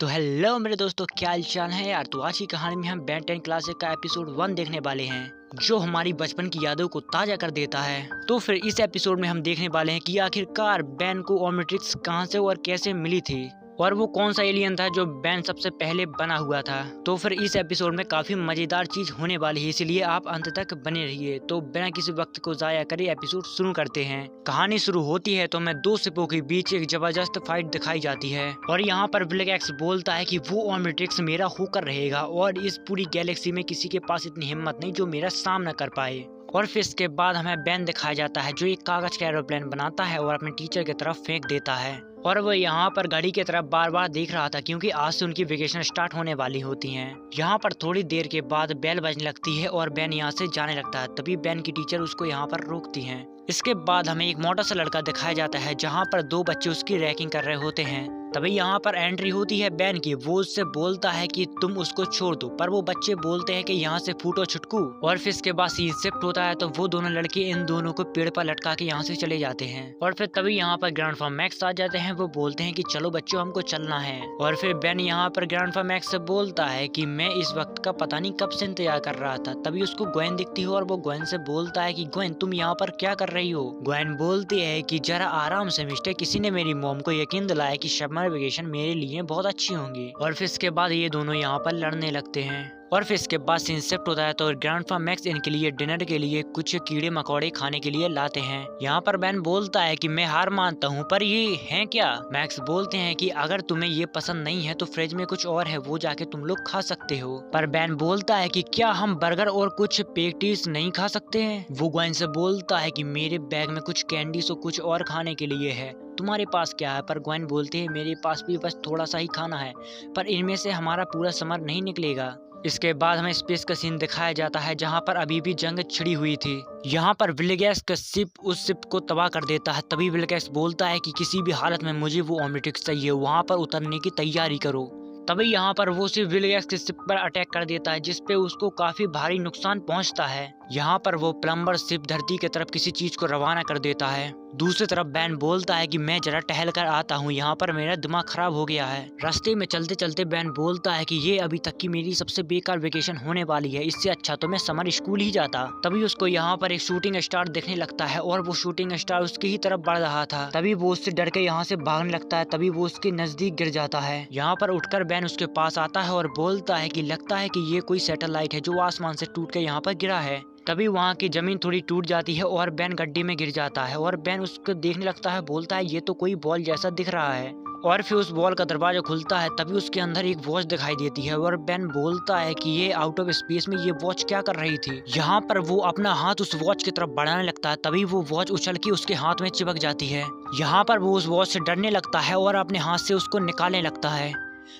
तो हेलो मेरे दोस्तों, क्या हाल चाल है यार। तो आज की कहानी में हम बेन 10 क्लास का एपिसोड 1 देखने वाले हैं, जो हमारी बचपन की यादों को ताजा कर देता है। तो फिर इस एपिसोड में हम देखने वाले हैं कि आखिरकार बेन को ओमनिट्रिक्स कहां से और कैसे मिली थी, और वो कौन सा एलियन था जो बेन सबसे पहले बना हुआ था। तो फिर इस एपिसोड में काफी मजेदार चीज होने वाली है, इसलिए आप अंत तक बने रहिए। तो बिना किसी वक्त को जाया करे एपिसोड शुरू करते हैं। कहानी शुरू होती है तो हमें दो सिपों के बीच एक जबरदस्त फाइट दिखाई जाती है, और यहाँ पर ब्लैक एक्स बोलता है कि वो ओमनिट्रिक्स मेरा होकर रहेगा, और इस पूरी गैलेक्सी में किसी के पास इतनी हिम्मत नहीं जो मेरा सामना कर पाए। और फिर इसके बाद हमें बेन दिखाया जाता है, जो एक कागज का एरोप्लेन बनाता है और अपने टीचर की तरफ फेंक देता है। और वो यहाँ पर घड़ी की तरफ बार बार देख रहा था, क्योंकि आज से उनकी वेकेशन स्टार्ट होने वाली होती हैं। यहाँ पर थोड़ी देर के बाद बेल बजने लगती है और बेन यहाँ से जाने लगता है। तभी बेन की टीचर उसको यहाँ पर रोकती हैं। इसके बाद हमें एक मोटा सा लड़का दिखाया जाता है, जहाँ पर दो बच्चे उसकी रैगिंग कर रहे होते हैं। तभी यहाँ पर एंट्री होती है बेन की। वो उससे बोलता है कि तुम उसको छोड़ दो, पर वो बच्चे बोलते हैं कि यहाँ से फूटो छुटकू। और फिर इसके बाद सीन शिफ्ट होता है, तो वो दोनों लड़के इन दोनों को पेड़ पर लटका के यहाँ से चले जाते हैं। और फिर तभी यहाँ पर ग्रैंडफा मैक्स आ जाते हैं। वो बोलते हैं कि चलो बच्चों, हमको चलना है। और फिर बेन यहाँ पर ग्रैंडफा मैक्स से बोलता है कि मैं इस वक्त का पता नहीं कब से इंतजार कर रहा था। तभी उसको ग्वेन दिखती है और वो ग्वेन से बोलता है कि ग्वेन, तुम यहाँ पर क्या कर रही हो। ग्वेन बोलती है कि जरा आराम से मिस्टर, किसी ने मेरी मॉम को यकीन दिलाया कि समर वेकेशन मेरे लिए बहुत अच्छी होंगी। और फिर इसके बाद ये दोनों यहाँ पर लड़ने लगते हैं। और फिर इसके बाद सीन शिफ्ट होता है, तो ग्रैंडफा मैक्स इनके लिए डिनर के लिए कुछ कीड़े मकोड़े खाने के लिए लाते हैं। यहाँ पर बेन बोलता है कि मैं हार मानता हूँ, पर ये हैं क्या। मैक्स बोलते हैं कि अगर तुम्हें ये पसंद नहीं है तो फ्रिज में कुछ और है, वो जाके तुम लोग खा सकते हो। पर बेन बोलता है कि क्या हम बर्गर और कुछ पेटीज नहीं खा सकते हैं। वो ग्वेन से बोलता है कि मेरे बैग में कुछ कैंडीज और कुछ और खाने के लिए है, तुम्हारे पास क्या है। पर ग्वेन बोलते हैं मेरे पास भी बस थोड़ा सा ही खाना है, पर इनमें से हमारा पूरा समर नहीं निकलेगा। इसके बाद हमें स्पेस का सीन दिखाया जाता है, जहां पर अभी भी जंग छिड़ी हुई थी। यहाँ पर विलगैस का शिप उस शिप को तबाह कर देता है। तभी विलगैस बोलता है कि किसी भी हालत में मुझे वो ओमनिट्रिक्स चाहिए, वहां पर उतरने की तैयारी करो। तभी यहाँ पर वो सिर्फ विलगैस के शिप पर अटैक कर देता है, जिसपे उसको काफी भारी नुकसान पहुंचता है। यहाँ पर वो प्लम्बर शिप धरती की तरफ किसी चीज को रवाना कर देता है। दूसरी तरफ बेन बोलता है कि मैं जरा टहल कर आता हूँ, यहाँ पर मेरा दिमाग खराब हो गया है। रास्ते में चलते चलते बेन बोलता है कि ये अभी तक की मेरी सबसे बेकार वेकेशन होने वाली है, इससे अच्छा तो मैं समर स्कूल ही जाता। तभी उसको यहाँ पर एक शूटिंग स्टार दिखने लगता है, और वो शूटिंग स्टार उसकी ही तरफ बढ़ रहा था। तभी वो उससे डर के यहाँ से भागने लगता है। तभी वो उसके नजदीक गिर जाता है। यहाँ पर उठकर बेन उसके पास आता है और बोलता है कि लगता है कि ये कोई सैटेलाइट है जो आसमान से टूट के यहाँ पर गिरा है। तभी वहाँ की जमीन थोड़ी टूट जाती है और बेन गड्ढे में गिर जाता है। और बेन उसको देखने लगता है, बोलता है ये तो कोई बॉल जैसा दिख रहा है। और फिर उस बॉल का दरवाजा खुलता है। तभी उसके अंदर एक वॉच दिखाई देती है, और बेन बोलता है कि ये आउट ऑफ स्पेस में ये वॉच क्या कर रही थी। यहाँ पर वो अपना हाथ उस वॉच की तरफ बढ़ाने लगता है। तभी वो वॉच उछल के उसके हाथ में चिपक जाती है। यहाँ पर वो उस वॉच से डरने लगता है और अपने हाथ से उसको निकालने लगता है,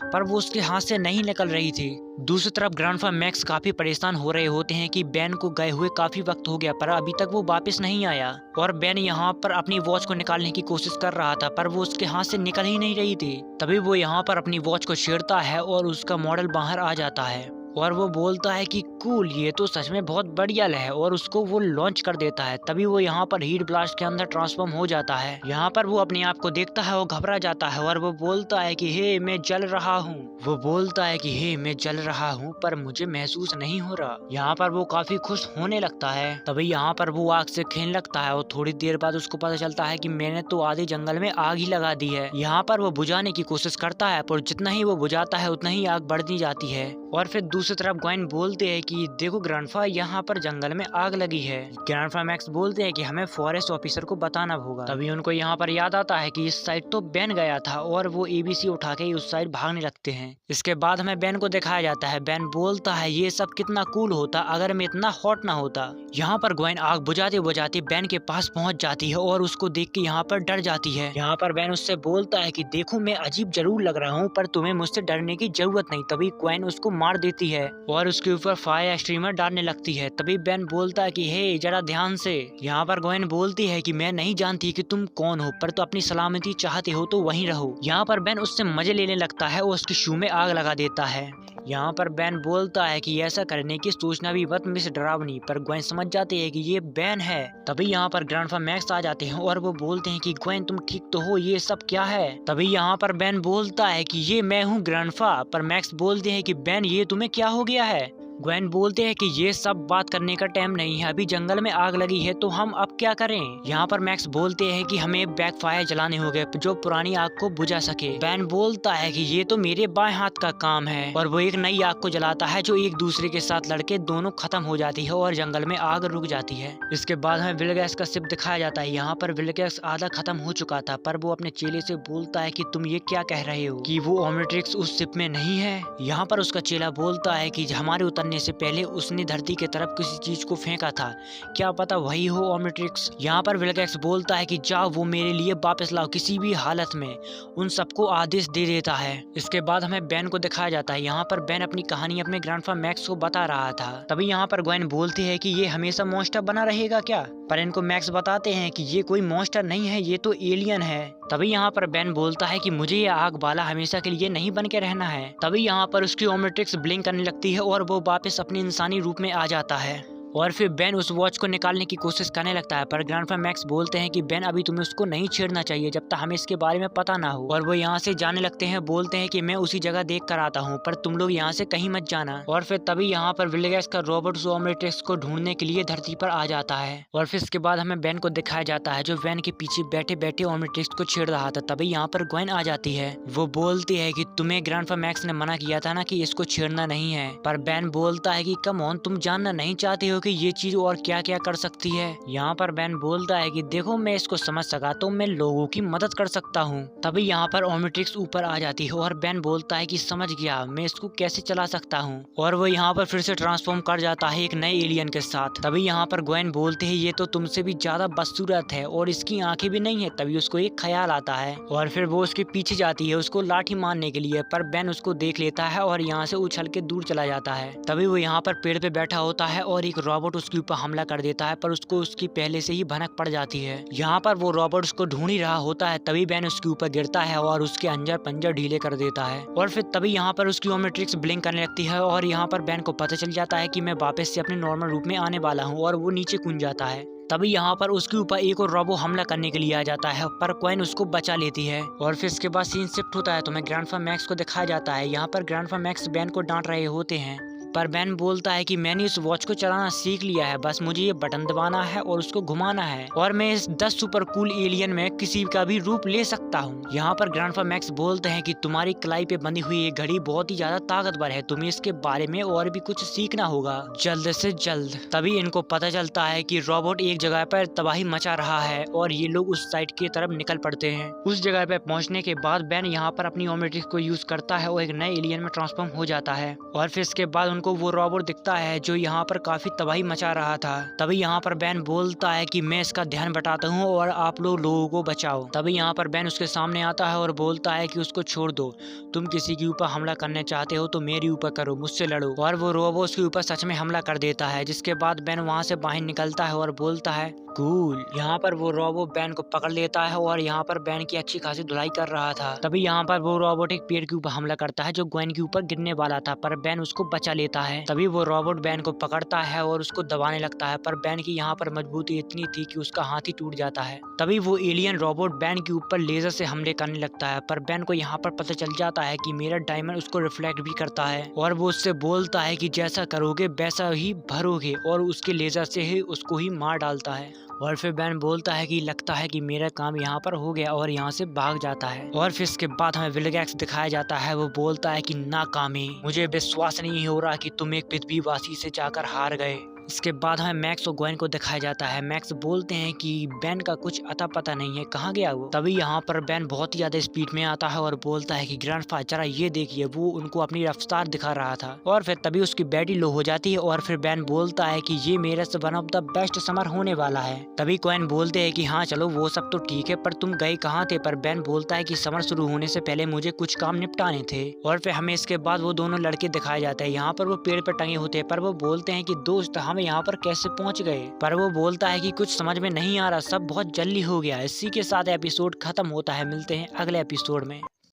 पर वो उसके हाथ से नहीं निकल रही थी। दूसरी तरफ ग्रैंडफा मैक्स काफी परेशान हो रहे होते हैं कि बेन को गए हुए काफी वक्त हो गया, पर अभी तक वो वापस नहीं आया। और बेन यहाँ पर अपनी वॉच को निकालने की कोशिश कर रहा था, पर वो उसके हाथ से निकल ही नहीं रही थी। तभी वो यहाँ पर अपनी वॉच को छेड़ता है और उसका मॉडल बाहर आ जाता है, और वो बोलता है कि कूल, ये तो सच में बहुत बढ़िया है, और उसको वो लॉन्च कर देता है। तभी वो यहाँ पर हीट ब्लास्ट के अंदर ट्रांसफॉर्म हो जाता है। यहाँ पर वो अपने आप को देखता है और घबरा जाता है, और वो बोलता है कि हे मैं जल रहा हूँ। वो बोलता है कि हे मैं जल रहा हूँ, पर मुझे महसूस नहीं हो रहा। यहाँ पर वो काफी खुश होने लगता है। तभी यहाँ पर वो आग से खेलने लगता है, और थोड़ी देर बाद उसको पता चलता है कि मैंने तो आधे जंगल में आग ही लगा दी है। यहाँ पर वो बुझाने की कोशिश करता है, पर जितना ही वो बुझाता है उतना ही आग बढ़ती जाती है। और फिर दूसरी तरफ ग्वेन बोलते हैं कि देखो ग्रैंडफा, यहाँ पर जंगल में आग लगी है। ग्रैंडफा मैक्स बोलते हैं कि हमें फॉरेस्ट ऑफिसर को बताना होगा। तभी उनको यहाँ पर याद आता है कि इस साइड तो बेन गया था, और वो एबीसी उठा के उस साइड भागने लगते हैं। इसके बाद हमें बेन को दिखाया जाता है। बेन बोलता है ये सब कितना कूल होता अगर मैं इतना हॉट ना होता। यहाँ पर ग्वेन आग बुझाते बुझाते बेन के पास पहुंच जाती है, और उसको देख के यहाँ पर डर जाती है। यहाँ पर बेन उससे बोलता है कि देखो मैं अजीब जरूर लग रहा हूँ, पर तुम्हें मुझसे डरने की जरूरत नहीं। तभी ग्वेन उसको मार देती है और उसके ऊपर फायर स्ट्रीमर डालने लगती है। तभी बेन बोलता है कि हे जरा ध्यान से। यहाँ पर ग्वेन बोलती है कि मैं नहीं जानती कि तुम कौन हो, पर तो अपनी सलामती चाहते हो तो वहीं रहो। यहाँ पर बेन उससे मजे लेने लगता है और उसके शू में आग लगा देता है। यहाँ पर बेन बोलता है कि ऐसा करने की सोचना भी मत मिस डरावनी, पर ग्वेन समझ जाती है कि ये बेन है। तभी यहाँ पर ग्रैंडफा मैक्स आ जाते हैं और वो बोलते हैं कि ग्वेन तुम ठीक तो हो, ये सब क्या है। तभी यहाँ पर बेन बोलता है कि ये मैं हूँ ग्रैंडफा, पर मैक्स बोलते हैं कि बेन ये तुम्हें क्या हो गया है। ग्वेन बोलते हैं कि ये सब बात करने का टाइम नहीं है, अभी जंगल में आग लगी है तो हम अब क्या करें। यहाँ पर मैक्स बोलते हैं कि हमें बैकफायर जलाने होंगे जो पुरानी आग को बुझा सके। बेन बोलता है कि ये तो मेरे बाएं हाथ का काम है और वो एक नई आग को जलाता है जो एक दूसरे के साथ लड़के दोनों खत्म हो जाती है और जंगल में आग रुक जाती है। इसके बाद हमें विलगैस का शिप दिखाया जाता है। यहाँ पर विलगैस आधा खत्म हो चुका था, पर वो अपने चेले से बोलता है कि तुम ये क्या कह रहे हो कि वो ओमनिट्रिक्स उस शिप में नहीं है। यहाँ पर उसका चेला बोलता है कि हमारे उतरने से पहले उसने धरती की तरफ किसी चीज को फेंका था, क्या पता वही हो ओमनिट्रिक्स। यहाँ पर विलगैक्स बोलता है कि जाओ वो मेरे लिए वापस लाओ किसी भी हालत में, उन सबको आदेश दे देता है। इसके बाद हमें बेन को दिखाया जाता है। यहाँ पर बेन अपनी कहानी अपने ग्रैंडफा मैक्स को बता रहा था। तभी यहाँ पर ग्वेन बोलती है कि ये हमेशा मॉन्स्टर बना रहेगा क्या, पर इनको मैक्स बताते हैं कि ये कोई मॉन्स्टर नहीं है, ये तो एलियन है। तभी यहाँ पर बेन बोलता है कि मुझे ये आग वाला हमेशा के लिए नहीं बन के रहना है। तभी यहाँ पर उसकी ओमनिट्रिक्स ब्लिंक करने लगती है और वो वापस अपने इंसानी रूप में आ जाता है और फिर बेन उस वॉच को निकालने की कोशिश करने लगता है, पर ग्रैंडफा मैक्स बोलते हैं कि बेन अभी तुम्हें उसको नहीं छेड़ना चाहिए जब तक हमें इसके बारे में पता ना हो। और वो यहाँ से जाने लगते हैं, बोलते हैं कि मैं उसी जगह देख कर आता हूँ, पर तुम लोग यहाँ से कहीं मत जाना। और फिर तभी यहाँ पर विलगैस का रोबोट उस ओमनिट्रिक्स को ढूंढने के लिए धरती पर आ जाता है। और फिर इसके बाद हमें बेन को दिखाया जाता है जो वैन के पीछे बैठे बैठे ओमनिट्रिक्स को छेड़ रहा था। तभी यहाँ पर ग्वेन आ जाती है। वो बोलती है कि तुम्हें ग्रैंडफा मैक्स ने मना किया था ना कि इसको छेड़ना नहीं है, पर बेन बोलता है कि कम ऑन, तुम जानना नहीं चाहते हो कि ये चीज और क्या क्या कर सकती है। यहाँ पर बेन बोलता है कि देखो मैं इसको समझ सका तो मैं लोगों की मदद कर सकता हूँ। तभी यहाँ पर ओमनिट्रिक्स ऊपर आ जाती है और बेन बोलता है कि समझ गया, मैं इसको कैसे चला सकता हूँ। और वो यहाँ पर फिर से ट्रांसफॉर्म कर जाता है एक नए एलियन के साथ। तभी यहाँ पर ग्वेन बोलते हैं ये तो तुमसे भी ज्यादा बदसूरत है और इसकी आंखें भी नहीं है। तभी उसको एक ख्याल आता है और फिर वो उसके पीछे जाती है उसको लाठी मारने के लिए, पर बेन उसको देख लेता है और यहाँ से उछल के दूर चला जाता है। तभी वो यहाँ पर पेड़ पे बैठा होता है और एक रोबोट उसके ऊपर हमला कर देता है, पर उसको उसकी पहले से ही भनक पड़ जाती है। यहाँ पर वो रोबोट उसको ढूंढ ही रहा होता है, तभी बेन उसके ऊपर गिरता है और उसके अंजर पंजर ढीले कर देता है। और फिर तभी यहाँ पर उसकी ओमनिट्रिक्स ब्लिंक करने लगती है और यहाँ पर बेन को पता चल जाता है कि मैं वापस से अपने नॉर्मल रूप में आने वाला हूँ और वो नीचे कूद जाता है। तभी यहाँ पर उसके ऊपर एक और रोबो हमला करने के लिए आ जाता है, पर ग्वेन उसको बचा लेती है। और फिर इसके बाद सीन शिफ्ट होता है तो हमें ग्रैंडफा मैक्स को दिखाया जाता है। यहाँ पर ग्रैंडफा मैक्स बेन को डांट रहे होते हैं, पर बेन बोलता है कि मैंने इस वॉच को चलाना सीख लिया है, बस मुझे ये बटन दबाना है और उसको घुमाना है और मैं इस 10 सुपर कूल एलियन में किसी का भी रूप ले सकता हूँ। यहाँ पर ग्रैंडफा मैक्स बोलते हैं कि तुम्हारी कलाई पे बंधी हुई ये घड़ी बहुत ही ज्यादा ताकतवर है, तुम्हें इसके बारे में और भी कुछ सीखना होगा जल्द से जल्द। तभी इनको पता चलता है कि रोबोट एक जगह पर तबाही मचा रहा है और ये लोग उस साइड की तरफ निकल पड़ते हैं। उस जगह पर पहुंचने के बाद बेन यहाँ पर अपनी ओमनिट्रिक्स को यूज करता है और एक नए एलियन में ट्रांसफॉर्म हो जाता है। और फिर इसके बाद उनको वो रोबोट दिखता है जो यहाँ पर काफी तबाही मचा रहा था। तभी यहाँ पर बेन बोलता है कि मैं इसका ध्यान बटाता हूँ और आप लोग लोगों को बचाओ। तभी यहाँ पर बेन उसके सामने आता है और बोलता है कि उसको छोड़ दो, तुम किसी के ऊपर हमला करने चाहते हो तो मेरे ऊपर करो, मुझसे लड़ो। और वो रोबो उसके ऊपर सच में हमला कर देता है, जिसके बाद बेन वहाँ से बाहर निकलता है और बोलता है कूल। यहाँ पर वो रोबो बेन को पकड़ लेता है और यहाँ पर बेन की अच्छी खासी धुलाई कर रहा था। तभी यहाँ पर वो रोबोट एक पेड़ के ऊपर हमला करता है जो ग्वेन के ऊपर गिरने वाला था, पर बेन उसको बचा लेता है। तभी वो रोबोट बेन को पकड़ता है और उसको दबाने लगता है, पर बेन की यहाँ पर मजबूती इतनी थी कि उसका हाथ ही टूट जाता है। तभी वो एलियन रोबोट बेन के ऊपर लेजर से हमले करने लगता है, पर बेन को यहाँ पर पता चल जाता है कि मेरा डायमंड उसको रिफ्लेक्ट भी करता है और वो उससे बोलता है कि जैसा करोगे वैसा ही भरोगे, और उसके लेजर से ही उसको ही मार डालता है। और फिर बेन बोलता है कि लगता है कि मेरा काम यहाँ पर हो गया और यहाँ से भाग जाता है। और फिर इसके बाद हमें विलगैक्स दिखाया जाता है। वो बोलता है कि नाकामी, मुझे विश्वास नहीं हो रहा कि तुम एक पृथ्वीवासी से जाकर हार गए। इसके बाद हमें मैक्स और ग्वेन को दिखाया जाता है। मैक्स बोलते हैं कि बेन का कुछ अता पता नहीं है, कहाँ गया वो। तभी यहाँ पर बेन बहुत ही ज्यादा स्पीड में आता है और बोलता है कि ग्रैंडफा जरा ये देखिए, वो उनको अपनी रफ्तार दिखा रहा था। और फिर तभी उसकी बैटरी लो हो जाती है और फिर बेन बोलता है कि ये मेरे से one of the best summer होने वाला है। तभी ग्वेन बोलते हैं कि हाँ चलो वो सब तो ठीक है, पर तुम गए कहाँ थे। पर बेन बोलता है कि समर शुरू होने से पहले मुझे कुछ काम निपटाने थे। और फिर हमें इसके बाद वो दोनों लड़के दिखाए जाते हैं। यहाँ पर वो पेड़ पर टंगे होते हैं, पर वो बोलते हैं कि दोस्त हम यहाँ पर कैसे पहुंच गए। पर वो बोलता है कि कुछ समझ में नहीं आ रहा, सब बहुत जल्दी हो गया। इसी के साथ एपिसोड खत्म होता है। मिलते हैं अगले एपिसोड में।